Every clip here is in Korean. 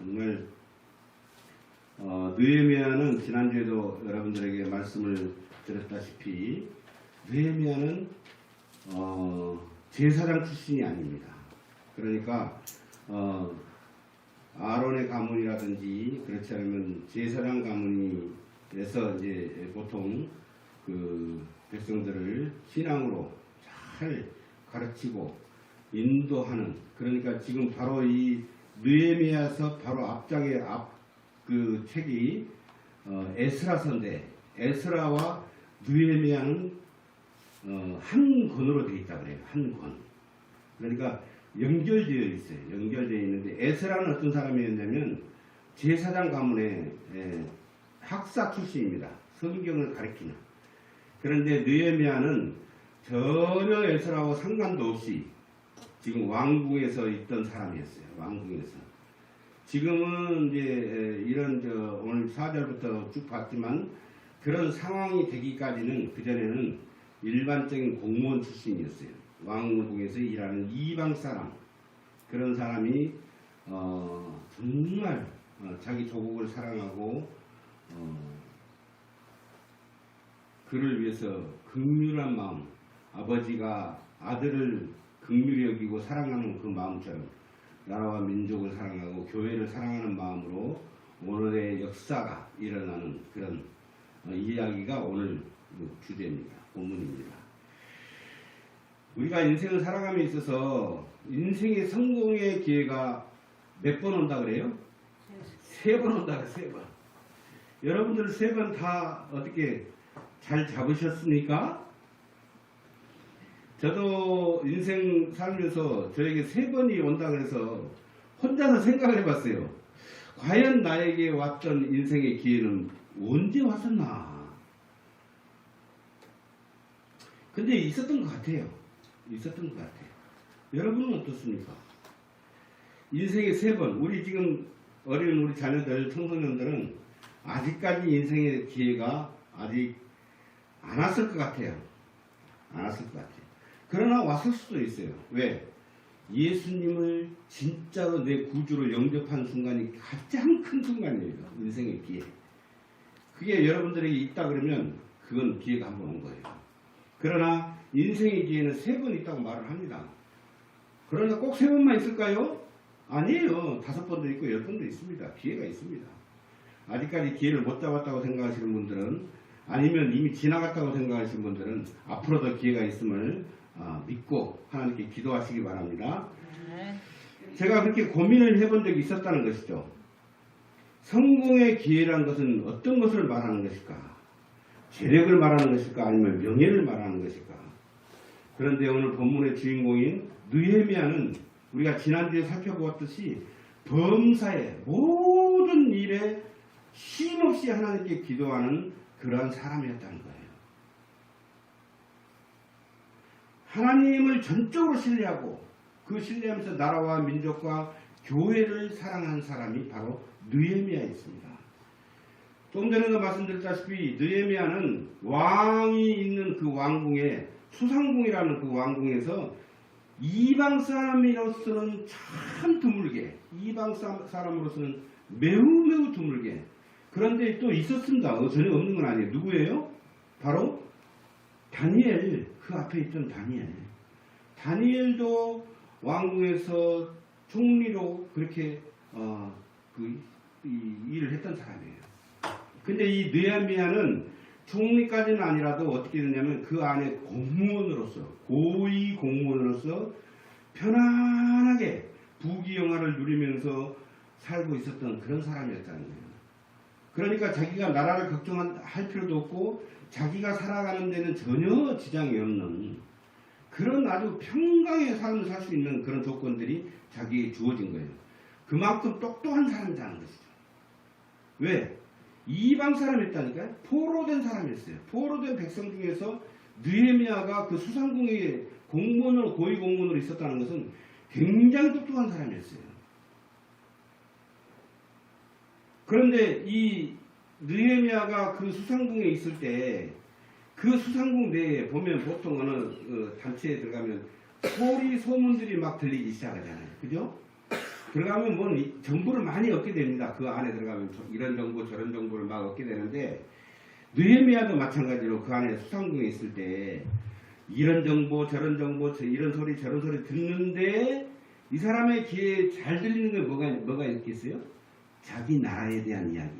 정말 느헤미야는 지난주에도 여러분들에게 말씀을 드렸다시피 느헤미야는 제사장 출신이 아닙니다. 그러니까 아론의 가문이라든지 그렇지 않으면 제사장 가문에서 이제 보통 그 백성들을 신앙으로 잘 가르치고 인도하는, 그러니까 지금 바로 이 느헤미야서 바로 앞장에 그 책이 에스라서인데, 에스라와 느헤미야는 한 권으로 되어 있다 그래요. 한 권. 그러니까 연결되어 있어요. 연결되어 있는데, 에스라는 어떤 사람이었냐면 제사장 가문의 학사 출신입니다. 성경을 가르치는. 그런데 느헤미야는 전혀 에스라와 상관도 없이 지금 왕궁에서 있던 사람이었어요. 왕궁에서. 지금은 이제 이런 오늘 4절부터 쭉 봤지만 그런 상황이 되기까지는 그전에는 일반적인 공무원 출신이었어요. 왕궁에서 일하는 이방 사람, 그런 사람이 정말 자기 조국을 사랑하고 그를 위해서 긍휼한 마음, 아버지가 아들을 긍휼히 여기고 사랑하는 그 마음처럼 나라와 민족을 사랑하고 교회를 사랑하는 마음으로 오늘의 역사가 일어나는 그런 이야기가 오늘 주제입니다. 본문입니다. 우리가 인생을 살아감에 있어서 인생의 성공의 기회가 몇 번 온다 그래요? 3번 온다 그래요. 3번. 여러분들 3번 다 어떻게 잘 잡으셨습니까? 저도 인생 살면서 저에게 3번이 온다 그래서 혼자서 생각을 해봤어요. 과연 나에게 왔던 인생의 기회는 언제 왔었나? 근데 있었던 것 같아요. 있었던 것 같아요. 여러분은 어떻습니까? 인생의 3번, 우리 지금 어린 우리 자녀들, 청소년들은 아직까지 인생의 기회가 아직 안 왔을 것 같아요. 안 왔을 것 같아요. 그러나 왔을 수도 있어요. 왜? 예수님을 진짜로 내 구주로 영접한 순간이 가장 큰 순간이에요. 인생의 기회. 그게 여러분들에게 있다 그러면 그건 기회가 한 번 온 거예요. 그러나 인생의 기회는 3번 있다고 말을 합니다. 그러나 꼭 3번만 있을까요? 아니에요. 5번도 있고 10번도 있습니다. 기회가 있습니다. 아직까지 기회를 못 잡았다고 생각하시는 분들은, 아니면 이미 지나갔다고 생각하시는 분들은 앞으로도 기회가 있음을 믿고 하나님께 기도하시기 바랍니다. 제가 그렇게 고민을 해본 적이 있었다는 것이죠. 성공의 기회란 것은 어떤 것을 말하는 것일까? 재력을 말하는 것일까? 아니면 명예를 말하는 것일까? 그런데 오늘 본문의 주인공인 느헤미야는 우리가 지난주에 살펴보았듯이 범사에 모든 일에 쉼없이 하나님께 기도하는 그러한 사람이었다는 거예요. 하나님을 전적으로 신뢰하고 그 신뢰하면서 나라와 민족과 교회를 사랑한 사람이 바로 느헤미야였습니다. 좀 전에도 말씀드렸다시피 느헤미야는 왕이 있는 그 왕궁에, 수상궁이라는 그 왕궁에서 이방 사람으로서는 참 드물게, 이방 사람으로서는 매우 드물게, 그런데 또 있었습니다. 전혀 없는 건 아니에요. 누구예요? 바로 다니엘, 그 앞에 있던 다니엘. 다니엘도 왕궁에서 총리로 그렇게 이 일을 했던 사람이에요. 근데 이 느헤미야는 총리까지는 아니라도 어떻게 되냐면 그 안에 공무원으로서, 고위 공무원으로서 편안하게 부귀영화를 누리면서 살고 있었던 그런 사람이었다는 거예요. 그러니까 자기가 나라를 걱정할 필요도 없고 자기가 살아가는 데는 전혀 지장이 없는 그런 아주 평강의 삶을 살 수 있는 그런 조건들이 자기에게 주어진 거예요. 그만큼 똑똑한 사람이라는 것이죠. 왜? 이방 사람이었다니까요. 포로된 사람이었어요. 포로된 백성 중에서 느헤미야가 그 수상궁의 공무원으로, 고위 공무원으로 있었다는 것은 굉장히 똑똑한 사람이었어요. 그런데 이 느헤미야가 그 수상궁에 있을 때 그 수상궁 내에 보면 보통 어느 단체에 들어가면 소리 소문들이 막 들리기 시작하잖아요. 그죠? 들어가면 뭐 정보를 많이 얻게 됩니다. 그 안에 들어가면 이런 정보 저런 정보를 막 얻게 되는데 느헤미야도 마찬가지로 그 안에 수상궁에 있을 때 이런 정보 저런 정보 이런 소리 저런 소리 듣는데 이 사람의 귀에 잘 들리는 게 뭐가 있겠어요? 자기 나라에 대한 이야기.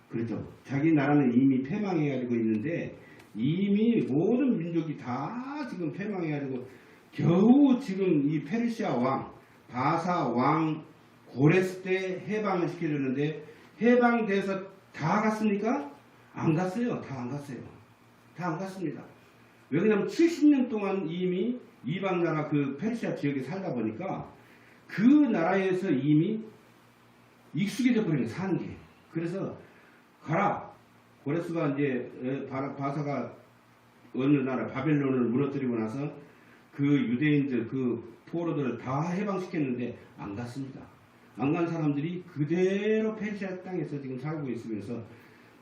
그렇죠. 자기 나라는 이미 패망해가지고 있는데 이미 모든 민족이 다 지금 패망해가지고 겨우 지금 이 페르시아 왕 바사 왕 고레스 때 해방을 시켜줬는데 해방돼서 다 갔습니까? 안 갔어요. 다 안 갔어요. 다 안 갔습니다. 왜 그러냐면 70년 동안 이미 이방 나라 그 페르시아 지역에 살다 보니까 그 나라에서 이미 익숙해져 버린 거예요. 사는 게. 그래서 가라. 고레스가 이제 바사가 어느 나라 바벨론을 무너뜨리고 나서 그 유대인들 그 포로들을 다 해방시켰는데 안 갔습니다. 안 간 사람들이 그대로 페르시아 땅에서 지금 살고 있으면서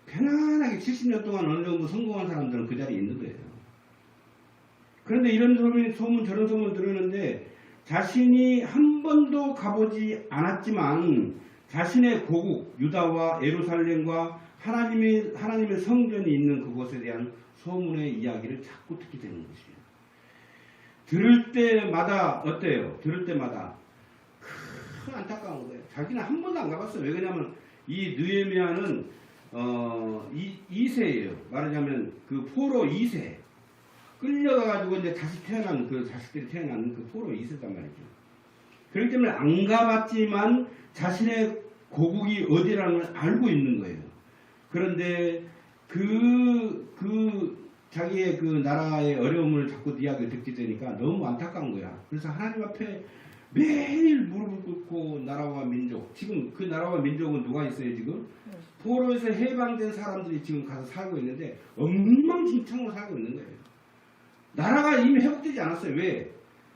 편안하게 70년 동안 어느 정도 성공한 사람들은 그 자리에 있는 거예요. 그런데 이런 소문 저런 소문 들었는데 자신이 한 번도 가보지 않았지만 자신의 고국 유다와 예루살렘과 하나님의 성전이 있는 그곳에 대한 소문의 이야기를 자꾸 듣게 되는 것이에요. 들을 때마다 어때요? 들을 때마다 큰 안타까운 거예요. 자기는 한 번도 안 가봤어요. 왜 그러냐면 이 느헤미야는 2세예요. 말하자면 그 포로 2세. 끌려가가지고 이제 다시 태어난 그 자식들이 태어나는 그 포로 2세단 말이죠. 그렇기 때문에 안 가봤지만 자신의 고국이 어디라는 걸 알고 있는 거예요. 그런데 자기의 그 나라의 어려움을 자꾸 이야기 듣게 되니까 너무 안타까운 거야. 그래서 하나님 앞에 매일 무릎을 꿇고 나라와 민족, 지금 그 나라와 민족은 누가 있어요 지금? 포로에서 해방된 사람들이 지금 가서 살고 있는데 엉망진창으로 살고 있는 거예요. 나라가 이미 회복되지 않았어요. 왜?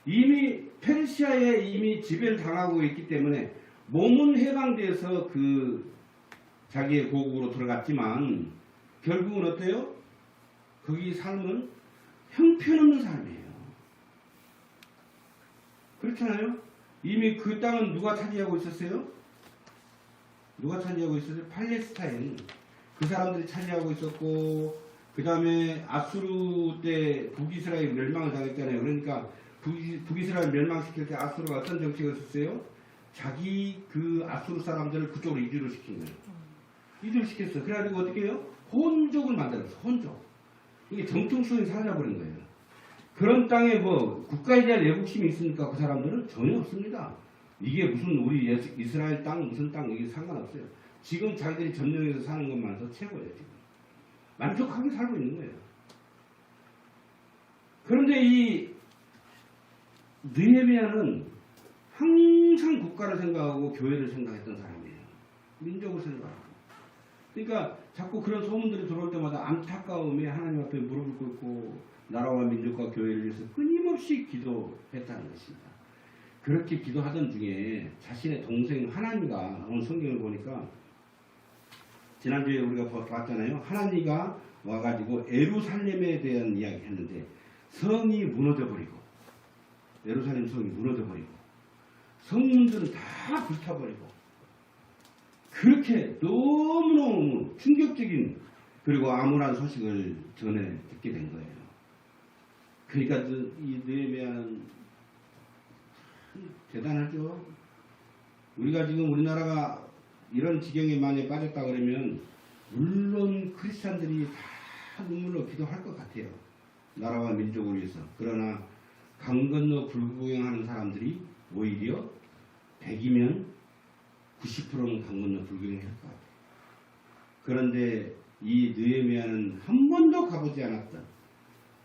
이미 페르시아에 이미 지배를 당하고 있기 때문에 몸은 해방돼서 그 자기의 고국으로 들어갔지만 결국은 어때요? 거기 삶은 형편없는 삶이에요. 그렇잖아요? 이미 그 땅은 누가 차지하고 있었어요? 누가 차지하고 있었어요? 팔레스타인. 그 사람들이 차지하고 있었고 그 다음에 아수르 때 북이스라엘 멸망을 당했잖아요. 그러니까 북이스라엘 멸망시킬 때 아수르가 어떤 정책을 썼어요? 자기 그 아수르 사람들을 그쪽으로 이주를 시킨 거예요. 이주를 시켰어요. 그래가지고 어떻게 해요? 혼족을 만들었어요. 혼족. 이게 정통성이 사라져버린 거예요. 그런 땅에 뭐 국가에 대한 애국심이 있습니까? 그 사람들은 전혀 없습니다. 이게 무슨 우리 이스라엘 땅 무슨 땅 이게 상관없어요. 지금 자기들이 점령해서 사는 것만으로 최고예요. 지금 만족하게 살고 있는 거예요. 그런데 이 느헤미야는 항상 국가를 생각하고 교회를 생각했던 사람이에요. 민족을 생각하고. 그러니까 자꾸 그런 소문들이 들어올 때마다 안타까움에 하나님 앞에 무릎을 꿇고 나라와 민족과 교회를 위해서 끊임없이 기도했다는 것입니다. 그렇게 기도하던 중에 자신의 동생 하나니가 오늘 성경을 보니까 지난주에 우리가 봤잖아요. 하나니가 와가지고 예루살렘에 대한 이야기 했는데 성이 무너져버리고 예루살렘 성이 무너져버리고 성문들은 다 불타버리고 그렇게 너무너무 충격적인 그리고 암울한 소식을 전해 듣게 된 거예요. 그러니까 이 느헤미야는 대단하죠. 우리가 지금 우리나라가 이런 지경에 많이 빠졌다 그러면 물론 크리스찬들이 다 눈물로 기도할 것 같아요. 나라와 민족을 위해서. 그러나 강 건너 불구경하는 사람들이 오히려 100이면 90%는 강 건너 불구경할 것 같아요. 그런데 이 느헤미야는 한 번도 가보지 않았던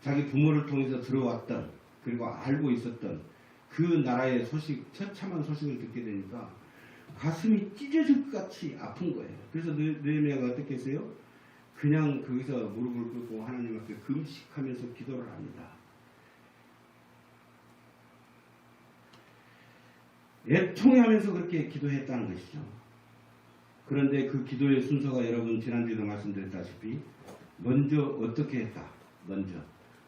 자기 부모를 통해서 들어왔던 그리고 알고 있었던 그 나라의 소식, 처참한 소식을 듣게 되니까 가슴이 찢어질 것 같이 아픈 거예요. 그래서 느헤미야가 어떻게 했어요? 그냥 거기서 무릎을 꿇고 하나님 앞에 금식하면서 기도를 합니다. 애통해하면서 그렇게 기도했다는 것이죠. 그런데 그 기도의 순서가 여러분 지난주에도 말씀드렸다시피 먼저 어떻게 했다? 먼저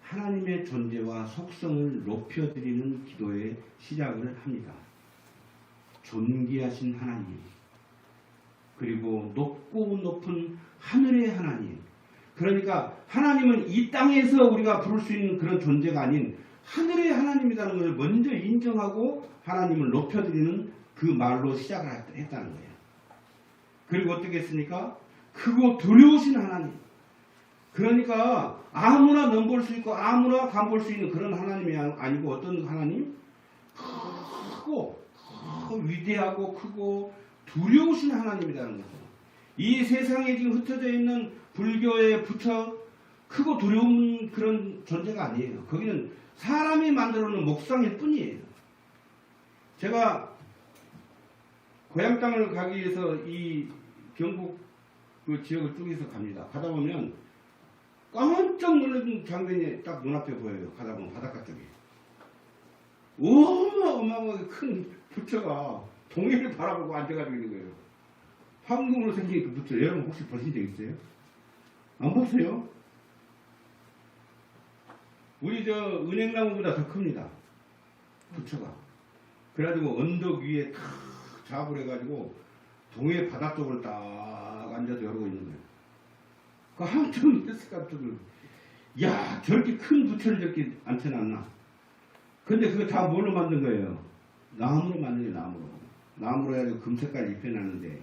하나님의 존재와 속성을 높여드리는 기도의 시작을 합니다. 존귀하신 하나님, 그리고 높고 높은 하늘의 하나님. 그러니까 하나님은 이 땅에서 우리가 부를 수 있는 그런 존재가 아닌 하늘의 하나님이라는 것을 먼저 인정하고 하나님을 높여드리는 그 말로 시작을 했다는 거예요. 그리고 어떻게 했습니까? 크고 두려우신 하나님. 그러니까 아무나 넘볼 수 있고 아무나 간볼 수 있는 그런 하나님이 아니고 어떤 하나님? 크고 위대하고 크고 두려우신 하나님이라는 거죠. 이 세상에 지금 흩어져 있는 불교의 부처 크고 두려운 그런 존재가 아니에요. 거기는 사람이 만들어 놓은 목상일 뿐이에요. 제가 고향 땅을 가기 위해서 이 경북 그 지역을 쭉 갑니다. 가다 보면 깜짝 놀라는 장면이 딱 눈앞에 보여요. 가다 보면 바닷가 쪽에 어마어마하게 큰 부처가 동해를 바라보고 앉아가지고 있는 거예요. 황금으로 생긴 그 부처, 여러분 혹시 보신 적 있어요? 안 봤어요? 우리 저 은행나무보다 더 큽니다. 부처가. 그래가지고 언덕 위에 탁 작업을 해가지고 동해 바다 쪽을 딱 앉아서 열고 있는 거예요. 그 한참 있었을까 좀. 야, 저렇게 큰 부처를 저렇게 앉혀놨나? 근데 그거 다 뭘로 만든 거예요? 나무로 만든 거예요, 나무로. 나무로 해가지고 금색깔 입혀놨는데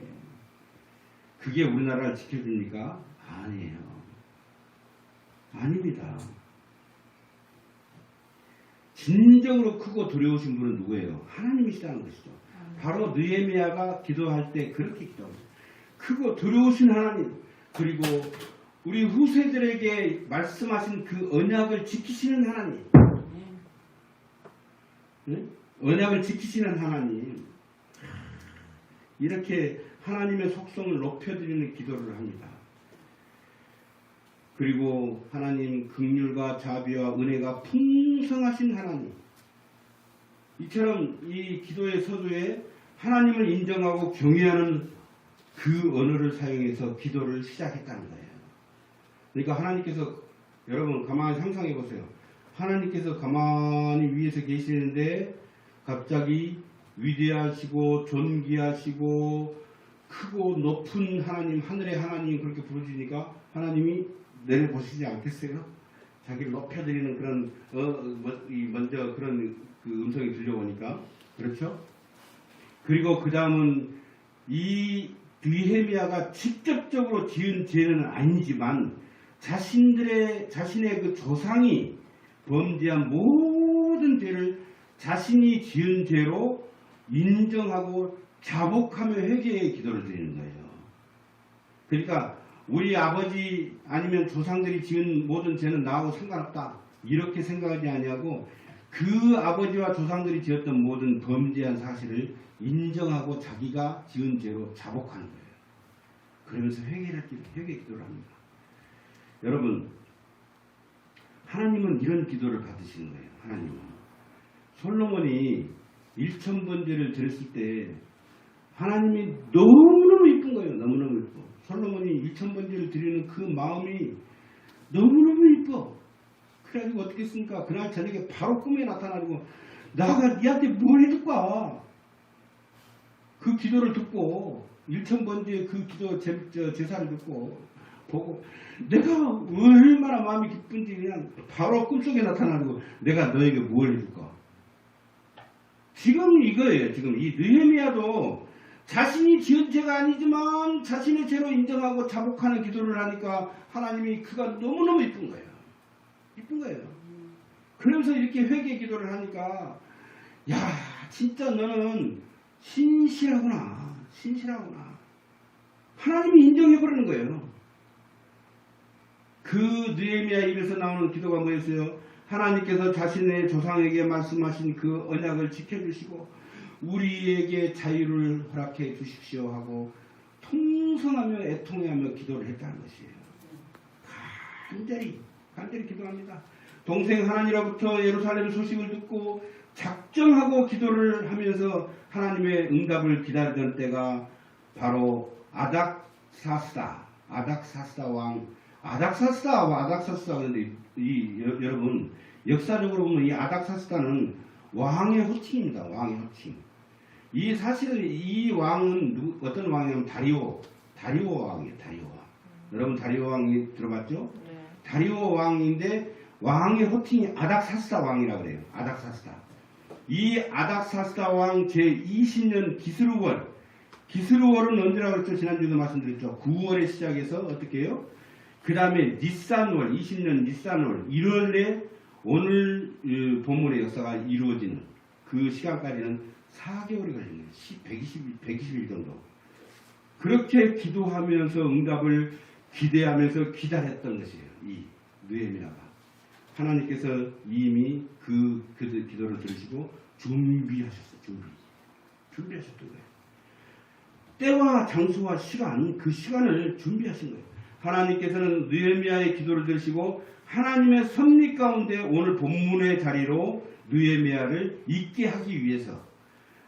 그게 우리나라를 지켜줍니까? 아니에요. 아닙니다. 진정으로 크고 두려우신 분은 누구예요? 하나님이시다는 것이죠. 바로 느헤미야가 기도할 때 그렇게 기도합니다. 크고 두려우신 하나님, 그리고 우리 후세들에게 말씀하신 그 언약을 지키시는 하나님, 네? 언약을 지키시는 하나님, 이렇게 하나님의 속성을 높여드리는 기도를 합니다. 그리고 하나님 긍휼과 자비와 은혜가 풍성하신 하나님, 이처럼 이 기도의 서두에 하나님을 인정하고 경외하는 그 언어를 사용해서 기도를 시작했다는 거예요. 그러니까 하나님께서, 여러분 가만히 상상해 보세요. 하나님께서 가만히 위에서 계시는데 갑자기 위대하시고 존귀하시고 크고 높은 하나님, 하늘의 하나님 그렇게 부르시니까 하나님이 내려보시지 않겠어요? 자기를 높여드리는 그런 먼저 그런 그 음성이 들려오니까. 그렇죠? 그리고 그 다음은 이 느헤미야가 직접적으로 지은 죄는 아니지만 자신의 그 조상이 범죄한 모든 죄를 자신이 지은 죄로 인정하고 자복하며 회개의 기도를 드리는 거예요. 그러니까 우리 아버지 아니면 조상들이 지은 모든 죄는 나하고 상관없다, 이렇게 생각하지 아니하고 그 아버지와 조상들이 지었던 모든 범죄한 사실을 인정하고 자기가 지은 죄로 자복하는 거예요. 그러면서 회개 기도를 합니다. 여러분, 하나님은 이런 기도를 받으시는 거예요. 하나님은 솔로몬이 1000번제를 드렸을 때 하나님이 너무너무 이쁜 거예요. 너무너무 이뻐. 솔로몬이 1000번제를 드리는 그 마음이 너무너무 이뻐. 그래가지고 어떻게 했습니까? 그날 저녁에 바로 꿈에 나타나고, 나가 니한테 뭘 해줄까? 그 기도를 듣고 1000번째 그 기도 제사를 듣고 보고 내가 얼마나 마음이 기쁜지 그냥 바로 꿈속에 나타나고 내가 너에게 뭘 해줄까? 지금 이거예요. 지금 이 느헤미야도 자신이 지은 죄가 아니지만 자신의 죄로 인정하고 자복하는 기도를 하니까 하나님이 그가 너무너무 이쁜 거예요. 이쁜 거예요. 그러면서 이렇게 회개 기도를 하니까, 야, 진짜 너는 신실하구나. 신실하구나. 하나님이 인정해버리는 거예요. 그 느헤미야 입에서 나오는 기도가 뭐였어요? 하나님께서 자신의 조상에게 말씀하신 그 언약을 지켜주시고 우리에게 자유를 허락해 주십시오 하고 통성하며 애통해하며 기도를 했다는 것이에요. 간절히 기도합니다. 동생 하나님으로부터 예루살렘 소식을 듣고 작정하고 기도를 하면서 하나님의 응답을 기다리던 때가 바로 아닥사스다 왕. 아닥사스다 그런데 여러분 역사적으로 보면 이 아닥사스다는 왕의 호칭입니다. 왕의 호칭. 이 사실은 이 왕은 어떤 왕이냐면 다리오 왕이에요. 다리오 왕. 여러분 다리오 왕이 들어봤죠? 네. 다리오 왕인데 왕의 호칭이 아닥사스다 왕이라고 그래요. 아닥사스다. 이 아닥사스다 왕 제20년 기스루월은 언제라고 했죠? 지난주에도 말씀드렸죠. 9월에 시작해서 어떻게 해요? 그 다음에 니산월 20년 니산월 1월에 오늘 본문의 역사가 이루어지는 그 시간까지는 4개월이 걸리는 120일 정도. 그렇게 기도하면서 응답을 기대하면서 기다렸던 것이에요. 이 느헤미야가. 하나님께서 이미 그 기도를 들으시고 준비하셨어요. 준비하셨던 거예요. 때와 장소와 시간, 그 시간을 준비하신 거예요. 하나님께서는 느헤미야의 기도를 들으시고 하나님의 섭리 가운데 오늘 본문의 자리로 느헤미야를 있게 하기 위해서,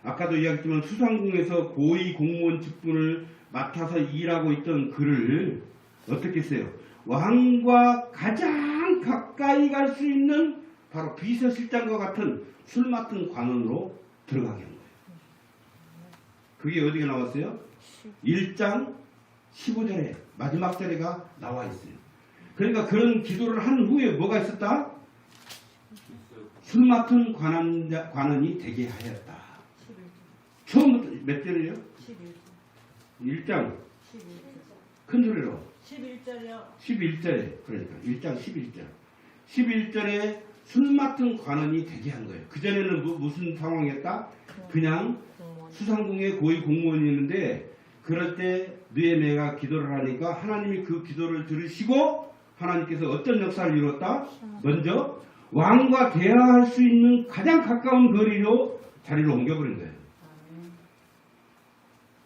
아까도 이야기했지만 수상궁에서 고위 공무원 직분을 맡아서 일하고 있던 그를 어떻게 했어요? 왕과 가장 가까이 갈 수 있는 바로 비서실장과 같은 술 맡은 관원으로 들어가게 한 거예요. 그게 어디가 나왔어요? 1장 15절에 마지막 절에가 나와 있어요. 그러니까 그런 기도를 한 후에 뭐가 있었다? 술 맡은 관원이 되게 하였다. 처음부터 몇 절이에요? 1장 큰 소리로 11절이요. 11절에 그러니까 1장 11절 11절에 술 맡은 관원이 되게 한 거예요. 그전에는 무슨 상황이었다? 그냥 수상궁의 고위 공무원이었는데 그럴 때 느헤미야가 기도를 하니까 하나님이 그 기도를 들으시고 하나님께서 어떤 역사를 이뤘다? 먼저 왕과 대화할 수 있는 가장 가까운 거리로 자리를 옮겨버린 거예요.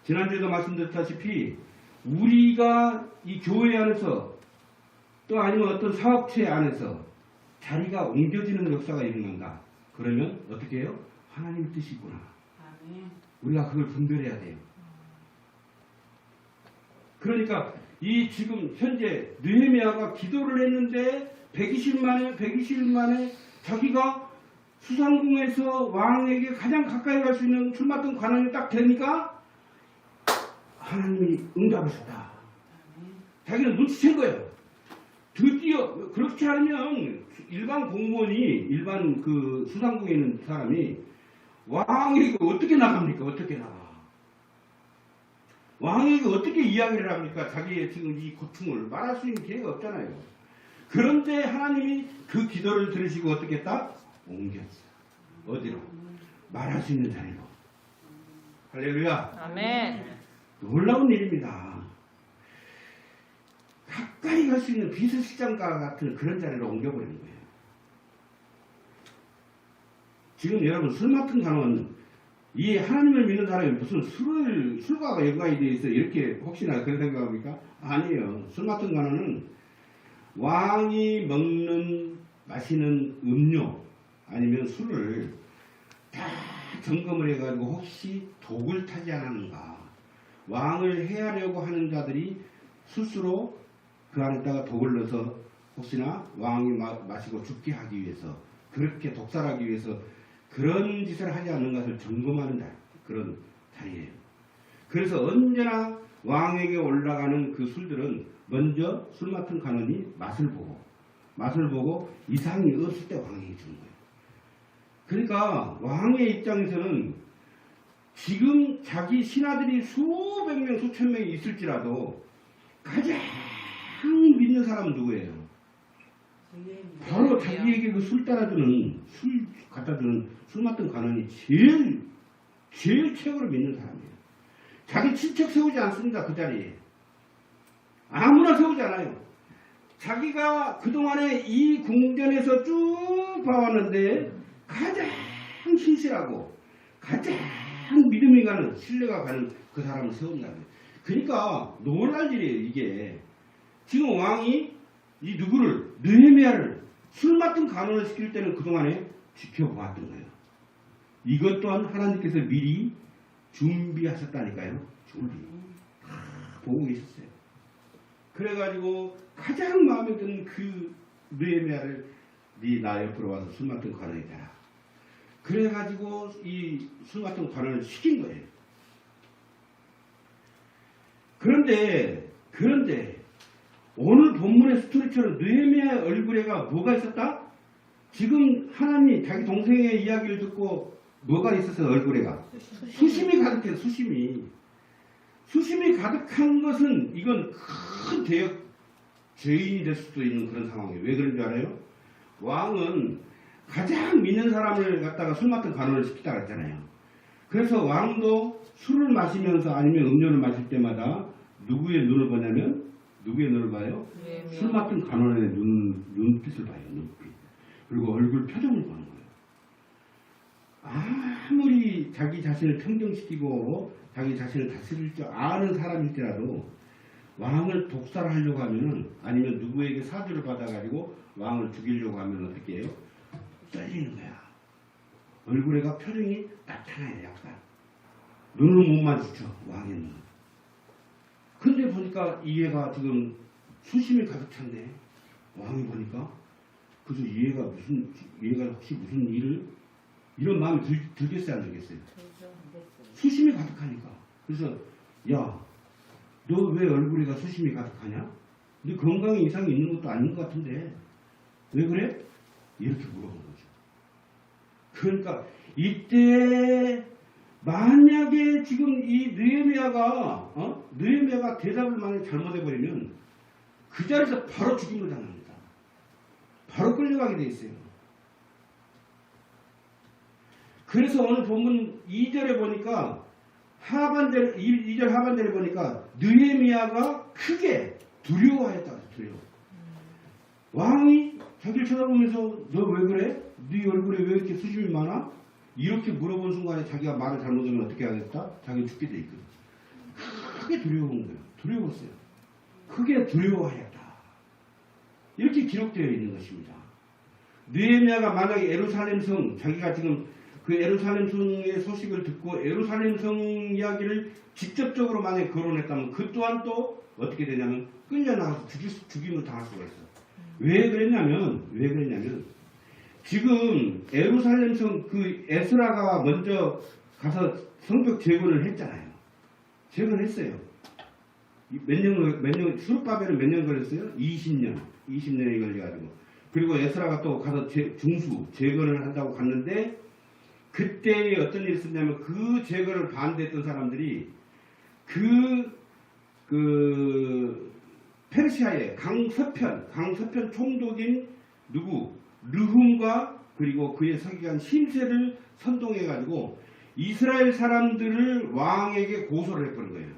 지난주에도 말씀드렸다시피 우리가 이 교회 안에서 또 아니면 어떤 사업체 안에서 자리가 옮겨지는 역사가 일어난다. 그러면 어떻게 해요? 하나님의 뜻이구나. 우리가 그걸 분별해야 돼요. 그러니까 이 지금 현재 느헤미야가 기도를 했는데 120일 만에 자기가 수상궁에서 왕에게 가장 가까이 갈 수 있는 술 맡은 관원이 딱 되니까 하나님이 응답하셨다. 자기는 눈치챈 거예요. 드디어 그렇게 하면 일반 공무원이 일반 그 수상궁에 있는 사람이 왕에게 어떻게 나갑니까? 어떻게 나가? 왕에게 어떻게 이야기를 합니까? 자기의 지금 이 고통을 말할 수 있는 기회가 없잖아요. 그런데 하나님이 그 기도를 들으시고 어떻게 했다? 옮겼어요. 어디로? 말할 수 있는 자리로. 할렐루야. 아멘. 놀라운 일입니다. 가까이 갈 수 있는 비서실장과 같은 그런 자리로 옮겨버리는 거예요. 지금 여러분 술 맡은 관원, 이 하나님을 믿는 사람이 무슨 술과 연관이 되어 있어 이렇게 혹시나 그런 생각합니까? 아니에요. 술 맡은 관원은 왕이 마시는 음료 아니면 술을 다 점검을 해가지고 혹시 독을 타지 않았는가, 왕을 해하려고 하는 자들이 스스로 그 안에다가 독을 넣어서 혹시나 왕이 마시고 죽게 하기 위해서, 그렇게 독살하기 위해서 그런 짓을 하지 않는 것을 점검하는 그런 자리예요. 그래서 언제나 왕에게 올라가는 그 술들은 먼저 술 맡은 관원이 맛을 보고 이상이 없을 때 왕에게 주는 거예요. 그러니까 왕의 입장에서는 지금 자기 신하들이 수백 명, 수천 명이 있을지라도 가장 믿는 사람은 누구예요? 바로 자기에게 그 술 따라주는, 술 갖다주는 술 맡은 관원이 제일 최고로 믿는 사람이에요. 자기 친척 세우지 않습니다. 그 자리에. 아무나 세우지 않아요. 자기가 그동안에 이 궁전에서 쭉 봐왔는데 가장 신실하고 가장 믿음이 가는, 신뢰가 가는 그 사람을 세운다는 거예요. 그러니까 놀랄 일이에요. 이게 지금 왕이 이 누구를, 느헤미야를 술 맡은 관원을 시킬 때는 그동안에 지켜보았던 거예요. 이것 또한 하나님께서 미리 준비하셨다니까요. 보고 계셨어요. 그래가지고 가장 마음에 드는 그 느헤미야를 네 나 옆으로 와서 술 맡은 관원이 되라. 그래가지고 이 술 같은 관원을 시킨 거예요. 그런데 오늘 본문의 스토리처럼 느헤미야의 얼굴에가 뭐가 있었다? 지금 하나님 자기 동생의 이야기를 듣고 뭐가 있었어요? 얼굴에가 수심이 가득해요. 수심이 가득한 것은 이건 큰 대역 죄인이 될 수도 있는 그런 상황이에요. 왜 그런 줄 알아요? 왕은 가장 믿는 사람을 갖다가 술 맡은 관원을 시키다 그랬잖아요. 그래서 왕도 술을 마시면서 아니면 음료를 마실 때마다 누구의 눈을 보냐면 누구의 눈을 봐요? 술 맡은 관원의 눈빛을 봐요. 눈빛. 그리고 얼굴 표정을 보는 거예요. 아무리 자기 자신을 평정시키고 자기 자신을 다스릴 줄 아는 사람일지라도 왕을 독살하려고 하면은 아니면 누구에게 사주를 받아가지고 왕을 죽이려고 하면 어떻게 해요? 떨리는 거야. 얼굴에가 표정이 나타나요. 약간 눈을 못 마주쳐. 왕의 눈. 근데 보니까 이 애가 지금 수심이 가득 찼네. 왕이 보니까 그래서 얘가 혹시 무슨 일을 이런 마음이 들겠어요, 안 들겠어요? 수심이 가득하니까. 그래서 야, 너 왜 얼굴에가 수심이 가득하냐? 네 건강에 이상이 있는 것도 아닌 것 같은데 왜 그래? 이렇게 물어본 거죠. 그러니까 이때 만약에 지금 이 느헤미야가 대답을 만약에 잘못해버리면 그 자리에서 바로 죽임을 당합니다. 바로 끌려가게 돼 있어요. 그래서 오늘 본문 2절에 보니까 2절 하반절에 보니까 느헤미야가 크게 두려워했다. 두려워. 왕이 자기를 쳐다보면서 너 왜 그래? 네 얼굴에 왜 이렇게 수심이 많아? 이렇게 물어본 순간에 자기가 말을 잘못하면 어떻게 하겠다? 자기는 죽게 돼 있거든. 크게 두려운 거예요. 두려웠어요. 크게 두려워하였다. 이렇게 기록되어 있는 것입니다. 느헤미야가 만약에 예루살렘 성, 자기가 지금 그 예루살렘 성의 소식을 듣고 예루살렘 성 이야기를 직접적으로 만약에 거론했다면 그 또한 또 어떻게 되냐면 끌려나가서 죽임을 당할 수가 있어. 왜 그랬냐면 지금 예루살렘 성 그 에스라가 먼저 가서 성벽 재건을 했잖아요. 재건했어요. 수르바벨은 몇 년 걸렸어요? 20년이 걸려가지고. 그리고 에스라가 또 가서 중수 재건을 한다고 갔는데 그때 어떤 일이 있었냐면 그 재건을 반대했던 사람들이 페르시아의 강서편 총독인 르훔과 그리고 그의 서기관 심세를 선동해가지고 이스라엘 사람들을 왕에게 고소를 해버린 거예요.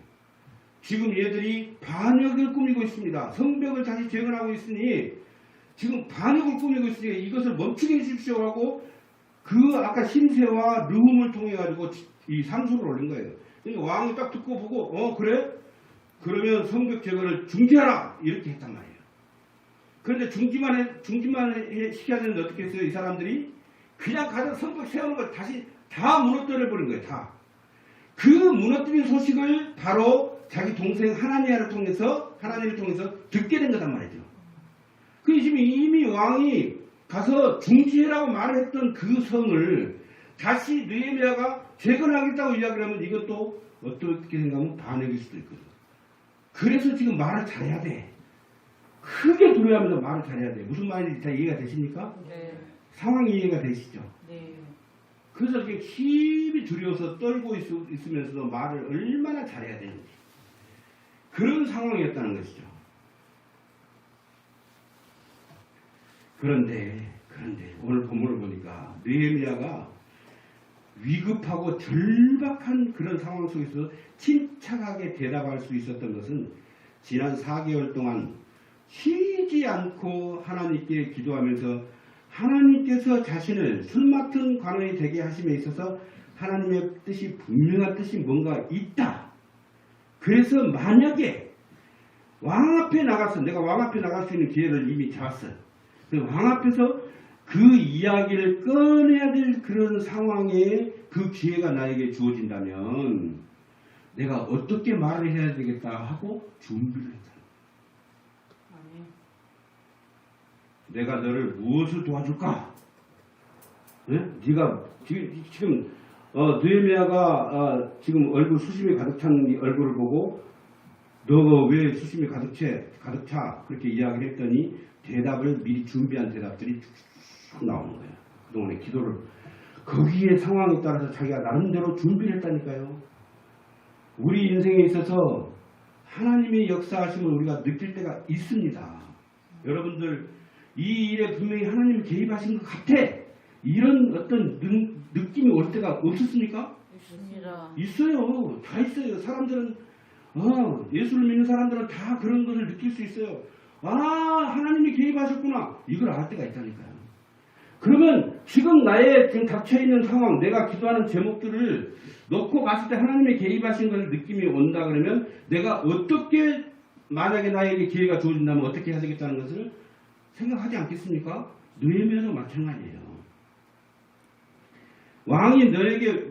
지금 얘들이 반역을 꾸미고 있습니다. 성벽을 다시 재건하고 있으니 지금 반역을 꾸미고 있으니 이것을 멈추게 해주십시오 하고 그 아까 심세와 르훔을 통해 가지고 이 상소를 올린 거예요. 그러니까 왕이 딱 듣고 보고 그래? 그러면 성벽 재건을 중지하라 이렇게 했단 말이에요. 그런데 중지만 시켜야 되는데 어떻게 했어요? 이 사람들이 그냥 가서 성벽 세우는 걸 다시 다 무너뜨려 버린 거예요. 다. 그 무너뜨린 소식을 바로 자기 동생 하나니아를 통해서 듣게 된 거단 말이죠. 그 지금 이미 왕이 가서 중지해라고 말했던 그 성을 다시 느헤미야가 재건하겠다고 이야기를 하면 이것도 어떻게 생각하면 반역일 수도 있거든. 그래서 지금 말을 잘해야 돼. 크게 두려워하면서 말을 잘해야 돼. 무슨 말인지 다 이해가 되십니까? 네. 상황이 이해가 되시죠? 네. 그래서 이렇게 힘이 두려워서 떨고 있으면서도 말을 얼마나 잘해야 되는지 그런 상황이었다는 것이죠. 그런데 오늘 본문을 보니까 느헤미야가 위급하고 절박한 그런 상황 속에서 침착하게 대답할 수 있었던 것은 지난 4개월 동안 쉬지 않고 하나님께 기도하면서 하나님께서 자신을 술 맡은 관원이 되게 하심에 있어서 하나님의 뜻이 분명한 뜻이 뭔가 있다. 그래서 만약에 왕 앞에 나가서 내가 왕 앞에 나갈 수 있는 기회를 이미 잡았어요. 왕 앞에서 그 이야기를 꺼내야 될 그런 상황에 그 기회가 나에게 주어진다면 내가 어떻게 말을 해야 되겠다 하고 준비를 했다. 내가 너를 무엇을 도와줄까? 네가 지금 느헤미야가 지금 얼굴 수심이 가득 찬 얼굴을 보고 너가 왜 수심이 가득 차 그렇게 이야기를 했더니 대답을 미리 준비한 대답들이 쭉 나오는 거예요. 그동안의 기도를 거기에 상황에 따라서 자기가 나름대로 준비를 했다니까요. 우리 인생에 있어서 하나님의 역사하심을 우리가 느낄 때가 있습니다. 여러분들 이 일에 분명히 하나님이 개입하신 것 같아. 이런 어떤 느낌이 올 때가 없었습니까? 있습니다. 있어요. 다 있어요. 사람들은 예수를 믿는 사람들은 다 그런 것을 느낄 수 있어요. 하나님이 개입하셨구나. 이걸 알 때가 있다니까요. 그러면 지금 나의 지금 닥쳐있는 상황, 내가 기도하는 제목들을 놓고 봤을 때 하나님의 개입하신 것을 느낌이 온다 그러면 내가 어떻게 만약에 나에게 기회가 주어진다면 어떻게 하시겠다는 것을 생각하지 않겠습니까? 느헤미야도 마찬가지예요. 왕이 너에게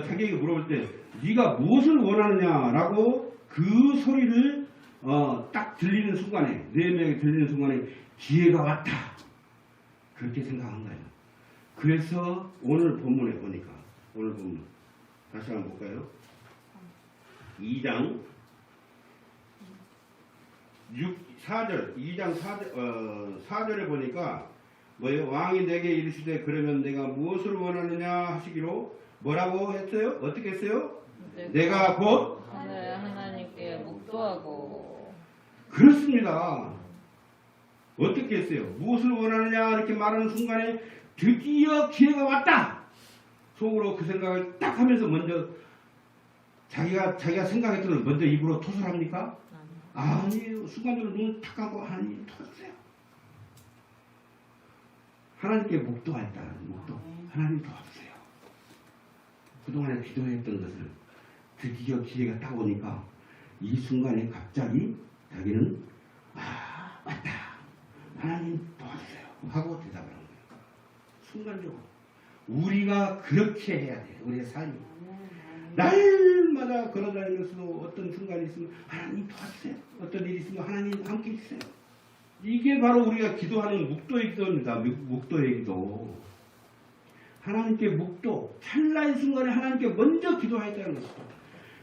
자기에게 물어볼 때 네가 무엇을 원하느냐라고 그 소리를 딱 들리는 순간에 느헤미야에게 들리는 순간에 기회가 왔다. 그렇게 생각한 거예요. 그래서 오늘 본문에 보니까 오늘 본문 다시 한번 볼까요? 2장 4절에 보니까 뭐예요? 왕이 내게 이르시되 그러면 내가 무엇을 원하느냐 하시기로 뭐라고 했어요? 어떻게 했어요? 내가 곧 하나님께 묵도하고. 그렇습니다. 어떻게 했어요? 무엇을 원하느냐 이렇게 말하는 순간에 드디어 기회가 왔다. 속으로 그 생각을 딱 하면서 먼저 자기가 생각했던 걸 먼저 입으로 토설합니까? 아니에요. 순간적으로 눈을 탁 감고 하나님 도와주세요. 하나님께 묵도했다. 묵도. 하나님 도와주세요. 그동안에 기도했던 것을 드디어 기회가 딱 오니까 이 순간에 갑자기 자기는 맞다. 하나님 도와주세요. 하고 대답을 한 거예요. 순간적으로. 우리가 그렇게 해야 돼요. 우리의 삶이. 날마다 걸어다니면서도 어떤 순간이 있으면 하나님 도와주세요. 어떤 일이 있으면 하나님 함께 해주세요. 이게 바로 우리가 기도하는 묵도의 기도입니다. 묵도의 기도. 하나님께 묵도. 찰나의 순간에 하나님께 먼저 기도하였다는 것이죠.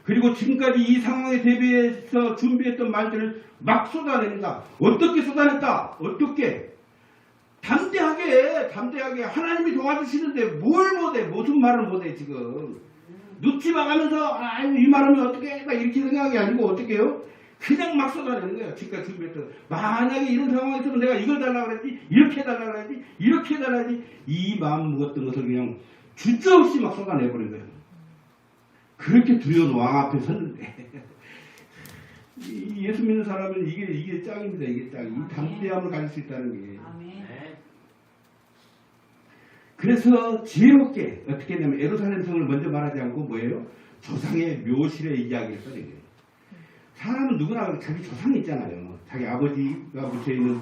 그리고 지금까지 이 상황에 대비해서 준비했던 말들을 막 쏟아냅니다. 어떻게 쏟아냈다? 어떻게? 담대하게 하나님이 도와주시는데 뭘 못해? 무슨 말을 못해 지금? 눕지 마가면서 이 말하면 어떻게 막 이렇게 생각이 아니고 어떻게 해요? 그냥 막 쏟아내는 거예요. 지금까지 준비했던. 만약에 이런 상황이 있으면 내가 이걸 달라고 그랬지, 이렇게 해달라고 그랬지, 이렇게 해달라고 했지, 이 마음 먹었던 것을 그냥 주저없이 막 쏟아내버린 거예요. 그렇게 두려운 왕 앞에 섰는데 예수 믿는 사람은 이게 짱입니다. 이게 짱. 이 담대함을 가질 수 있다는 게. 그래서 지혜롭게 어떻게 했냐면 예루살렘 성을 먼저 말하지 않고 뭐예요? 조상의 묘실의 이야기를 써낸 거예요. 사람은 누구나 자기 조상이 있잖아요. 자기 아버지가 묻혀있는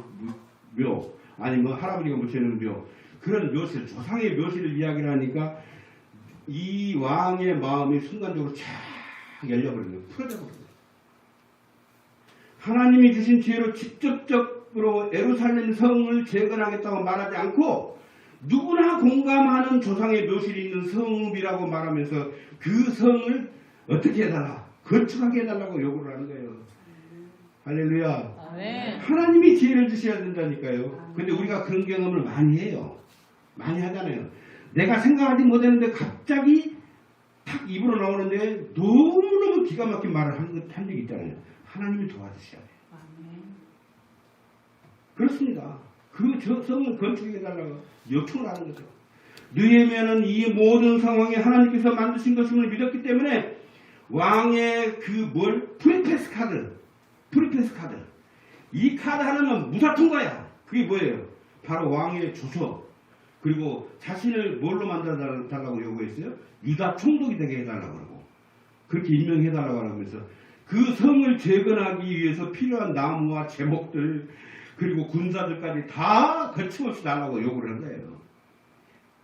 묘 아니면 할아버지가 묻혀있는 묘 그런 묘실, 조상의 묘실을 이야기를 하니까 이 왕의 마음이 순간적으로 쫙 열려버린 거예요. 풀어져 버린 거예요. 하나님이 주신 지혜로 직접적으로 예루살렘 성을 재건하겠다고 말하지 않고 누구나 공감하는 조상의 묘실이 있는 성읍이라고 말하면서 그 성을 어떻게 해달라? 건축하게 해달라고 요구를 하는 거예요. 할렐루야. 아멘. 하나님이 지혜를 주셔야 된다니까요. 근데 우리가 그런 경험을 많이 해요. 많이 하잖아요. 내가 생각하지 못했는데 갑자기 탁 입으로 나오는데 너무너무 기가 막힌 말을 한 적이 있잖아요. 하나님이 도와주셔야 돼요. 그렇습니다. 그 성을 건축해달라고 요청을 하는 거죠. 느헤미야는 이 모든 상황에 하나님께서 만드신 것임을 믿었기 때문에 왕의 프리패스 카드 이 카드 하나면 무사통 거야. 그게 뭐예요? 바로 왕의 조서 그리고 자신을 뭘로 만들어달라고 요구했어요? 유다 총독이 되게 해달라고 그러고 그렇게 임명해달라고 하면서 그 성을 재건하기 위해서 필요한 나무와 제목들 그리고 군사들까지 다 거침없이 달라고 요구를 한 거예요.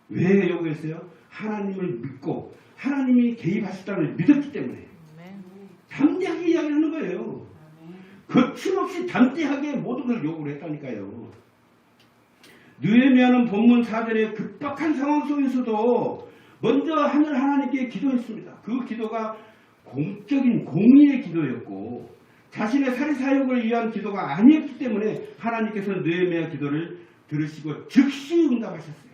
왜 요구했어요? 하나님을 믿고 하나님이 개입하셨다는 믿었기 때문에 담대하게 이야기하는 거예요. 거침없이 담대하게 모든 걸 요구를 했다니까요. 느헤미야는 본문 4절에 급박한 상황 속에서도 먼저 하늘 하나님께 기도했습니다. 그 기도가 공적인 공의의 기도였고 자신의 사리사욕을 위한 기도가 아니었기 때문에 하나님께서 느헤미야 기도를 들으시고 즉시 응답하셨어요.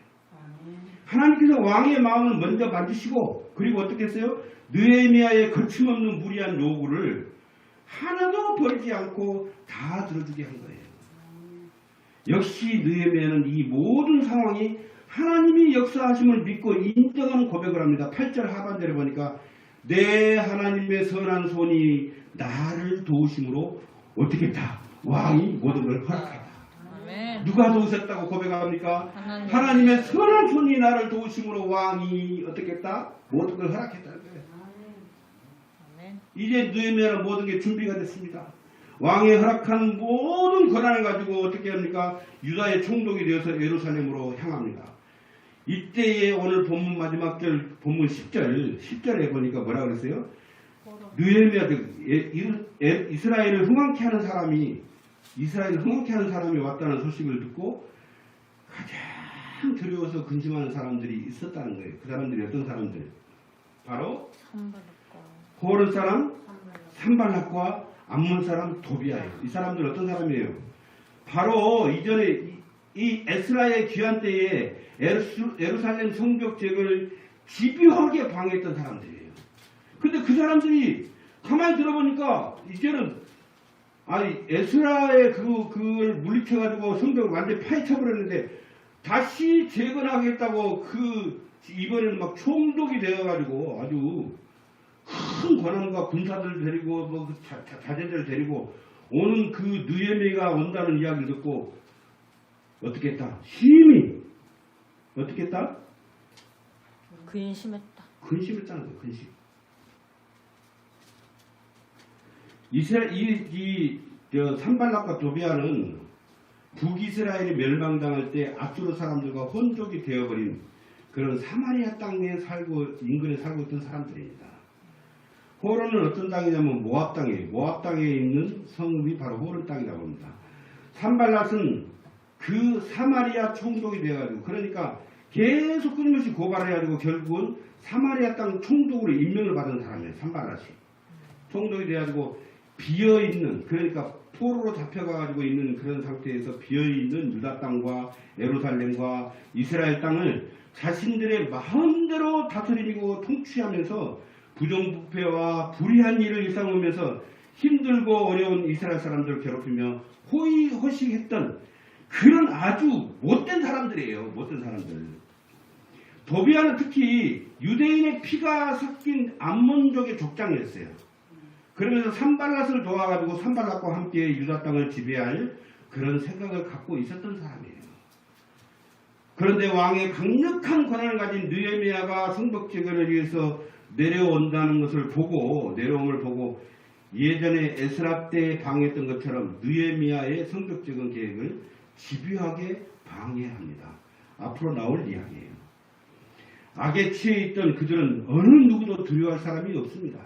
하나님께서 왕의 마음을 먼저 만지시고 그리고 어떻게 했어요? 느헤미야의 거침없는 무리한 요구를 하나도 버리지 않고 다 들어주게 한 거예요. 역시 느헤미야는 이 모든 상황이 하나님이 역사하심을 믿고 인정하는 고백을 합니다. 8절 하반절에 보니까 내 하나님의 선한 손이 나를 도우심으로 어떻게 했다? 왕이 모든 걸 허락했다. 아멘. 누가 도우셨다고 고백합니까? 하나님. 하나님의 선한 손이 나를 도우심으로 왕이 어떻게 했다? 모든 걸 허락했다는 거예요. 아멘. 이제 느헤미야는 모든 게 준비가 됐습니다. 왕의 허락한 모든 권한을 가지고 어떻게 합니까? 유다의 총독이 되어서 예루살렘으로 향합니다. 이때에 오늘 본문 마지막 절 본문 10절에 보니까 뭐라 그랬어요? 느헤미야 이스라엘을 흥왕케 하는 사람이 왔다는 소식을 듣고 가장 두려워서 근심하는 사람들이 있었다는 거예요. 그 사람들이 어떤 사람들? 바로 호른 사람 산발락과 암몬 사람 도비아예요. 이 사람들 어떤 사람이에요? 바로 이전에 이 에스라의 귀환 때에 예루살렘 성벽 제거를 집요하게 방해했던 사람들이에요. 근데 그 사람들이 가만히 들어보니까 이제는 에스라의 그걸 물리쳐가지고 성벽을 완전히 파헤쳐버렸는데 다시 재건하겠다고 이번에는 막 총독이 되어가지고 아주 큰 권한과 군사들 데리고 자제들 데리고 오는 그 느헤미야가 온다는 이야기를 듣고 어떻게 했다? 심히 어떻게 했다? 근심했다. 근심했다는 거예요. 근심. 산발락과 도비아는 북이스라엘이 멸망당할 때 아수르 사람들과 혼족이 되어버린 그런 사마리아 땅에 인근에 살고 있던 사람들입니다. 호른은 어떤 땅이냐면 모압 땅이에요. 모압 땅에 있는 성읍이 바로 호른 땅이라고 합니다. 산발락은 그 사마리아 총독이 되어가지고 그러니까 계속 끊임없이 고발을 해가지고 결국은 사마리아 땅 총독으로 임명을 받은 사람이에요. 산발락이. 총독이 돼가지고 비어있는 그러니까 포로로 잡혀가지고 있는 그런 상태에서 비어있는 유다 땅과 예루살렘과 이스라엘 땅을 자신들의 마음대로 다스리고 통치하면서 부정부패와 불의한 일을 일삼으면서 힘들고 어려운 이스라엘 사람들을 괴롭히며 호의호식했던 그런 아주 못된 사람들이에요. 못된 사람들. 도비아는 특히 유대인의 피가 섞인 암몬족의 족장이었어요. 그러면서 산발락을 도와가지고 산발락과 함께 유다 땅을 지배할 그런 생각을 갖고 있었던 사람이에요. 그런데 왕의 강력한 권한을 가진 느헤미야가 성벽 재건을 위해서 내려온다는 것을 보고 내려옴을 보고 예전에 에스라 때 방해했던 것처럼 느헤미야의 성벽 재건 계획을 집요하게 방해합니다. 앞으로 나올 이야기예요. 악에 취해 있던 그들은 어느 누구도 두려워할 사람이 없습니다.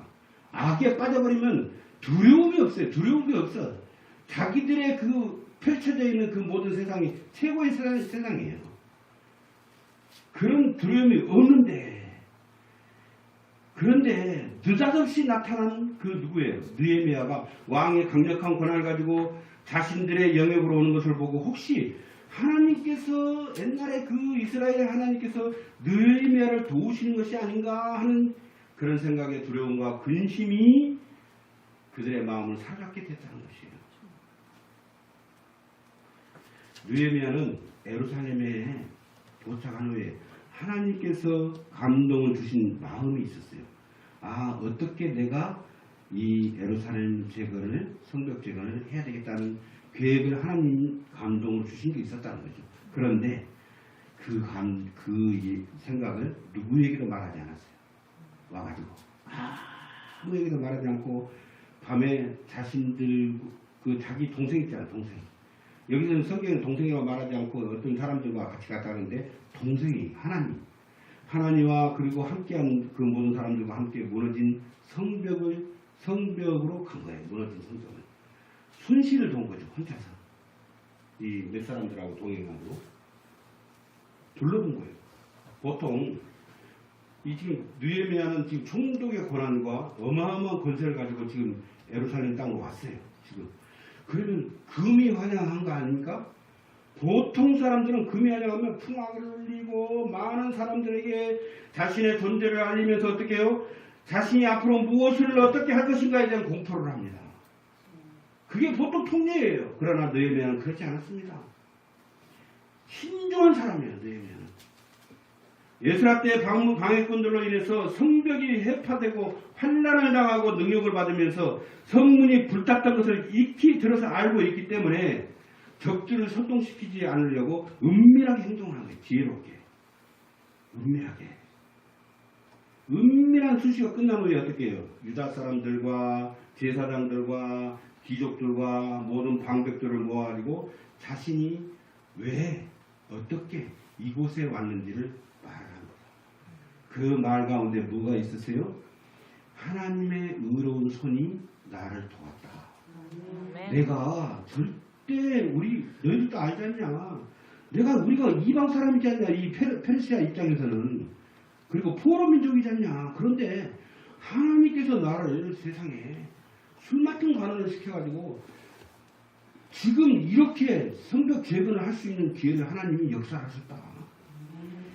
악에 빠져버리면 두려움이 없어요. 두려움이 없어. 자기들의 펼쳐져 있는 그 모든 세상이 최고의 세상이에요. 그런 두려움이 없는데 그런데 느닷없이 나타난 그 누구예요? 느헤미야가 왕의 강력한 권한을 가지고 자신들의 영역으로 오는 것을 보고 혹시 하나님께서 옛날에 그 이스라엘 하나님께서 느헤미야를 도우시는 것이 아닌가 하는 그런 생각의 두려움과 근심이 그들의 마음을 사로잡게 됐다는 것이에요. 느헤미야는 예루살렘에 도착한 후에 하나님께서 감동을 주신 마음이 있었어요. 어떻게 내가 이 예루살렘 재건을 성벽 재건을 해야 되겠다는 계획을 하나님 감동으로 주신 게 있었다는 거죠. 그런데 그 생각을 누구에게도 말하지 않았어요. 와가지고 아무에게도 말하지 않고 밤에 자신들 자기 동생 있잖아요. 동생. 여기서는 성경에 동생이라고 말하지 않고 어떤 사람들과 같이 갔다는데 동생이 하나님과 그리고 함께한 그 모든 사람들과 함께 무너진 성벽으로 간 거예요. 무너진 성벽을. 순시를 돈 거죠. 혼자서. 이 몇 사람들하고 동행하고. 둘러본 거예요. 보통 이 지금 느헤미야는 지금 총독의 권한과 어마어마한 권세를 가지고 지금 예루살렘 땅으로 왔어요. 지금 그러면 금이 환영한 거 아닙니까? 보통 사람들은 금이 환영하면 풍악을 울리고 많은 사람들에게 자신의 존재를 알리면서 어떻게 해요? 자신이 앞으로 무엇을 어떻게 할 것인가에 대한 공포를 합니다. 그게 보통 통례예요. 그러나 느헤미야는 그렇지 않았습니다. 신중한 사람이에요. 느헤미야는. 에스라 때 방해꾼들로 인해서 성벽이 해파되고 환난을 당하고 능력을 받으면서 성문이 불탔던 것을 익히 들어서 알고 있기 때문에 적들을 선동시키지 않으려고 은밀하게 행동을 한 거예요. 지혜롭게. 은밀하게. 은밀한 수시가 끝난 후에 어떻게 해요? 유다 사람들과 제사장들과 귀족들과 모든 방백들을 모아가지고 자신이 왜 어떻게 이곳에 왔는지를 말합니다. 그 말 가운데 뭐가 있으세요? 하나님의 의로운 손이 나를 도왔다. 내가 절대 너희들도 알지 않냐? 우리가 이방 사람이지 않냐? 이 페르시아 입장에서는. 그리고 포로 민족이지 않냐? 그런데 하나님께서 나를 세상에 술 맡은 관원을 시켜가지고 지금 이렇게 성벽 재건을 할 수 있는 기회를 하나님이 역사하셨다.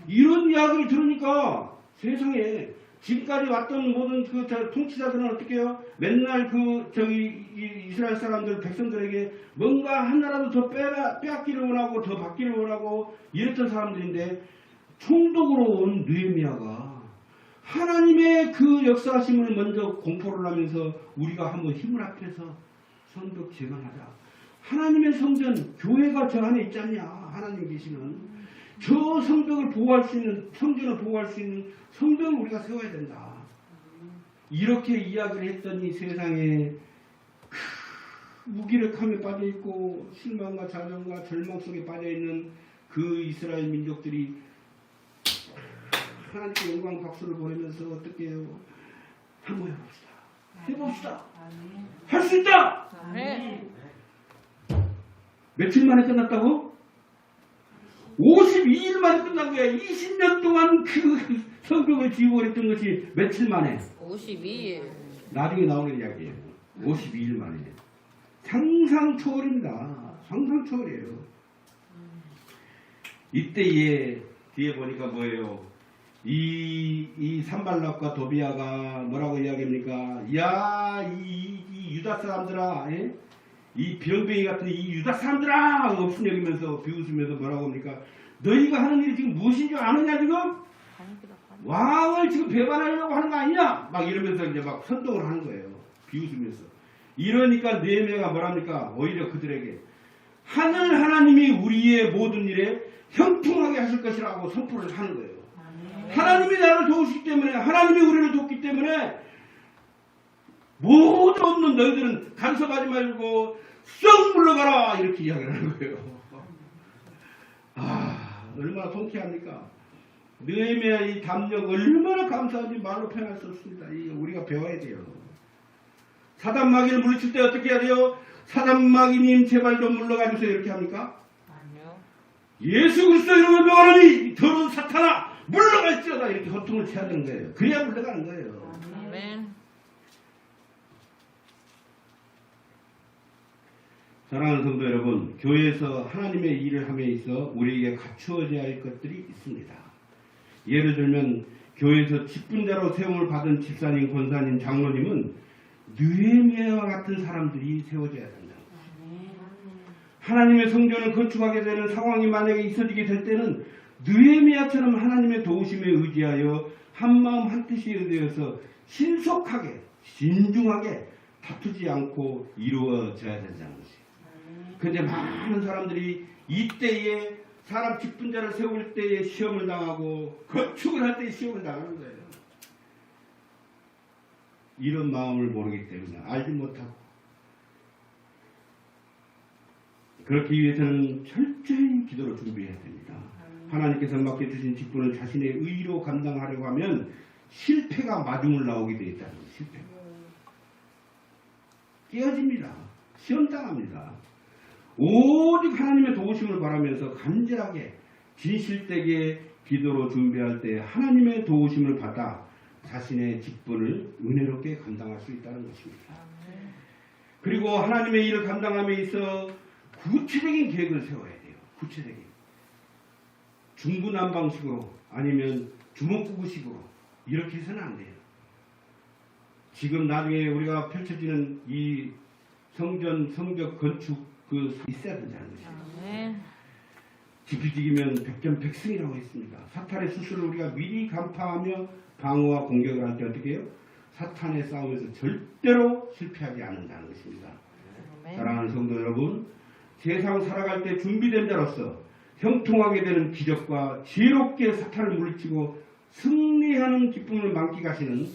이런 이야기를 들으니까 세상에 지금까지 왔던 모든 그 통치자들은 어떻게 해요? 맨날 이스라엘 사람들, 백성들에게 뭔가 하나라도 더 빼앗기를 원하고 더 받기를 원하고 이랬던 사람들인데 총독으로 온 느헤미야가 하나님의 그 역사하심을 먼저 공포를 하면서 우리가 한번 힘을 합해서 성벽 재건하자. 하나님의 성전, 교회가 저 안에 있지 않냐? 하나님 계시는. 저 성벽을 보호할 수 있는, 성전을 보호할 수 있는 성벽을 우리가 세워야 된다. 이렇게 이야기를 했더니 세상에 무기력함에 빠져있고 실망과 좌절과 절망 속에 빠져있는 그 이스라엘 민족들이 하나님께 영광 박수를 보내면서 어떻게 해요? 한번 해봅시다. 해봅시다. 할 수 있다! 며칠 만에 끝났다고? 52일 만에 끝난 거야. 20년 동안 그 성벽을 지어버렸던 것이 며칠 만에? 52일. 나중에 나오는 이야기예요. 52일 만에. 상상 초월입니다. 상상 초월이에요. 이때에 뒤에 보니까 뭐예요? 이 산발락과 도비아가 뭐라고 이야기합니까? 야, 이 유다 사람들아, 예? 이 비렁뱅이 같은 이 유다 사람들아! 없음 여기면서 비웃으면서 뭐라고 합니까? 너희가 하는 일이 지금 무엇인 줄 아느냐 지금? 왕을 지금 배반하려고 하는 거 아니냐? 막 이러면서 이제 막 선동을 하는 거예요. 비웃으면서. 이러니까 느헤미야가 뭐랍니까? 오히려 그들에게 하늘 하나님이 우리의 모든 일에 형통하게 하실 것이라고 선포를 하는 거예요. 하나님이 나를 도우시기 때문에, 하나님이 우리를 돕기 때문에 모두 없는 너희들은 간섭하지 말고 썩 물러가라 이렇게 이야기를 하는 거예요. 얼마나 통쾌합니까? 느헤미야 이 담력 얼마나 감사한지 말로 표현할 수 없습니다. 우리가 배워야 돼요. 사단마귀를 물리칠 때 어떻게 해야 돼요? 사단마귀님 제발 좀 물러가 주세요 이렇게 합니까? 아니요. 예수 그리스도 이름을 명하노니 더러운 사탄아 물러갈지어다 이렇게 호통을 쳐야 되는 거예요. 그래야 물러가는 거예요. 아멘. 사랑하는 성도 여러분, 교회에서 하나님의 일을 함에 있어 우리에게 갖추어져야 할 것들이 있습니다. 예를 들면 교회에서 직분자로 세움을 받은 집사님, 권사님, 장로님은 느헤미야와 같은 사람들이 세워져야 된다. 하나님의 성전을 건축하게 되는 상황이 만약에 있어지게 될 때는 느헤미야처럼 하나님의 도우심에 의지하여 한마음 한뜻이 되어서 신속하게 신중하게 다투지 않고 이루어져야 된다는 것이에요. 그런데 많은 사람들이 이때에 사람 직분자를 세울 때에 시험을 당하고 건축을 할 때에 시험을 당하는 거예요. 이런 마음을 모르기 때문에 알지 못하고 그렇기 위해서는 철저히 기도로 준비해야 됩니다. 하나님께서 맡겨주신 직분을 자신의 의로 감당하려고 하면 실패가 마중을 나오게 되어 있다는 거예요. 실패가. 깨어집니다. 시험당합니다. 오직 하나님의 도우심을 바라면서 간절하게 진실되게 기도로 준비할 때 하나님의 도우심을 받아 자신의 직분을 은혜롭게 감당할 수 있다는 것입니다. 그리고 하나님의 일을 감당함에 있어 구체적인 계획을 세워야 돼요. 구체적인. 중구난방식으로 아니면 주먹구구식으로 이렇게 해서는 안 돼요. 지금 나중에 우리가 펼쳐지는 이 성전, 성벽 건축 있어야 된다는 것입니다. 지피지기면 백전백승이라고 했습니다. 사탄의 수술을 우리가 미리 간파하며 방어와 공격을 할 때 어떻게 해요? 사탄의 싸움에서 절대로 실패하지 않는다는 것입니다. 사랑하는 성도 여러분, 세상 살아갈 때 준비된 자로서 형통하게 되는 기적과 지혜롭게 사탄을 물리치고 승리하는 기쁨을 만끽하시는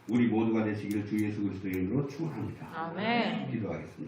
우리 모두가 되시기를 주 예수 그리스도의 이름으로 축원합니다. 아멘. 기도하겠습니다.